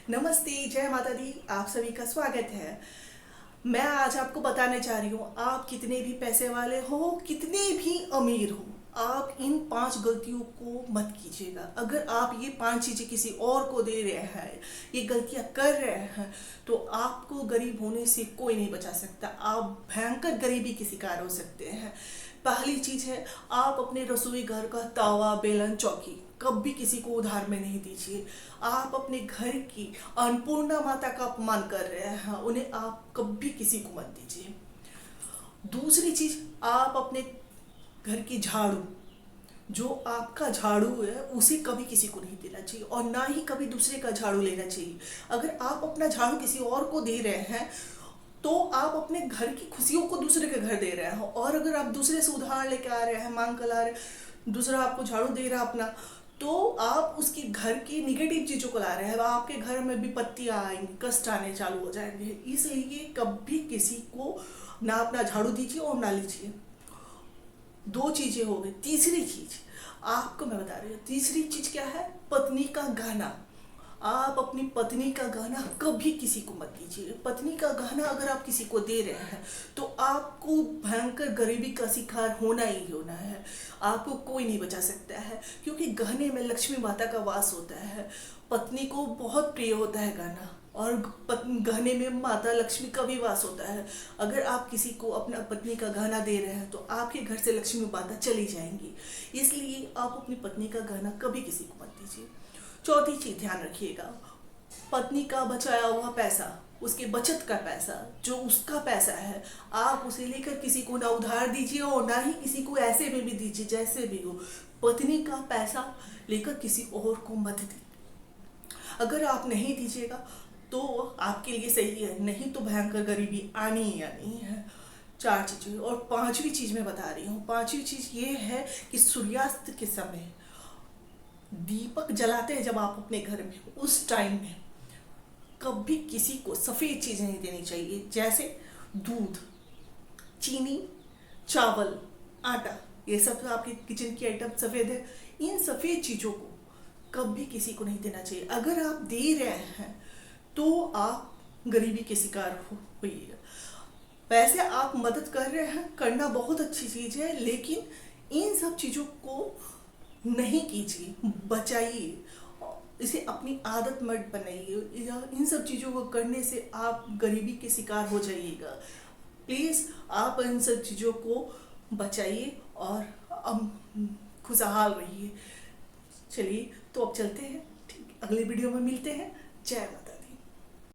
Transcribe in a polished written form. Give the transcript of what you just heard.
नमस्ते, जय माता दी। आप सभी का स्वागत है। मैं आज आपको बताने जा रही हूँ, आप कितने भी पैसे वाले हो, कितने भी अमीर हो, आप इन 5 गलतियों को मत कीजिएगा। अगर आप ये 5 चीज़ें किसी और को दे रहे हैं, ये गलतियाँ कर रहे हैं, तो आपको गरीब होने से कोई नहीं बचा सकता। आप भयंकर गरीबी के शिकार हो सकते हैं। पहली चीज है, आप अपने रसोई घर का तावा, बेलन, चौकी कभी किसी को उधार में नहीं दीजिए। आप अपने घर की अन्नपूर्णा माता का अपमान कर रहे हैं, उन्हें आप कभी किसी को मत दीजिए। दूसरी चीज, आप अपने घर की झाड़ू, जो आपका झाड़ू है, उसे कभी किसी को नहीं देना चाहिए और ना ही कभी दूसरे का झाड़ू लेना चाहिए। अगर आप अपना झाड़ू किसी और को दे रहे हैं, तो आप अपने घर की खुशियों को दूसरे के घर दे रहे हैं। और अगर आप दूसरे से उधार लेके आ रहे हैं, मांग कर ला रहे हैं, दूसरा आपको झाड़ू दे रहा अपना, तो आप उसकी घर की निगेटिव चीज़ों को ला रहे हैं। आपके घर में विपत्तियाँ आएंगी, कष्ट आने चालू हो जाएंगे। इसलिए कभी किसी को ना अपना झाड़ू दीजिए और ना लीजिए। दो चीज़ें हो गई। तीसरी चीज़ आपको मैं बता रही हूँ, तीसरी चीज़ क्या है? पत्नी का गहना। आप अपनी पत्नी का गहना कभी किसी को मत दीजिए। पत्नी का गहना अगर आप किसी को दे रहे हैं, तो आपको भयंकर गरीबी का शिकार होना ही होना है। आपको कोई नहीं बचा सकता है, क्योंकि गहने में लक्ष्मी माता का वास होता है। पत्नी को बहुत प्रिय होता है गहना, और गहने में माता लक्ष्मी का भी वास होता है। अगर आप किसी को अपना पत्नी का गहना दे रहे हैं, तो आपके घर से लक्ष्मी माता चली जाएंगी। इसलिए आप अपनी पत्नी का गहना कभी किसी को मत दीजिए। चौथी चीज ध्यान रखिएगा, पत्नी का बचाया हुआ पैसा, उसके बचत का पैसा, जो उसका पैसा है, आप उसे लेकर किसी को ना उधार दीजिए और ना ही किसी को ऐसे में भी दीजिए जैसे भी हो। पत्नी का पैसा लेकर किसी और को मत दीजिए। अगर आप नहीं दीजिएगा तो आपके लिए सही है, नहीं तो भयंकर गरीबी आनी ही आनी है। 4 चीजें। और 5वीं चीज मैं बता रही हूँ, 5वीं चीज ये है कि सूर्यास्त के समय दीपक जलाते हैं जब आप अपने घर में, उस टाइम में कभी किसी को सफ़ेद चीज़ नहीं देनी चाहिए, जैसे दूध, चीनी, चावल, आटा। ये सब आपके किचन की आइटम सफ़ेद है, इन सफ़ेद चीज़ों को कभी किसी को नहीं देना चाहिए। अगर आप दे रहे हैं तो आप गरीबी के शिकार हुई। वैसे आप मदद कर रहे हैं, करना बहुत अच्छी चीज़ है, लेकिन इन सब चीज़ों को नहीं कीजिए, बचाइए। इसे अपनी आदत मत बनाइए। इन सब चीज़ों को करने से आप गरीबी के शिकार हो जाइएगा। प्लीज़ आप इन सब चीज़ों को बचाइए और खुशहाल रहिए। चलिए, तो अब चलते हैं। ठीक, अगले वीडियो में मिलते हैं। जय माता दी।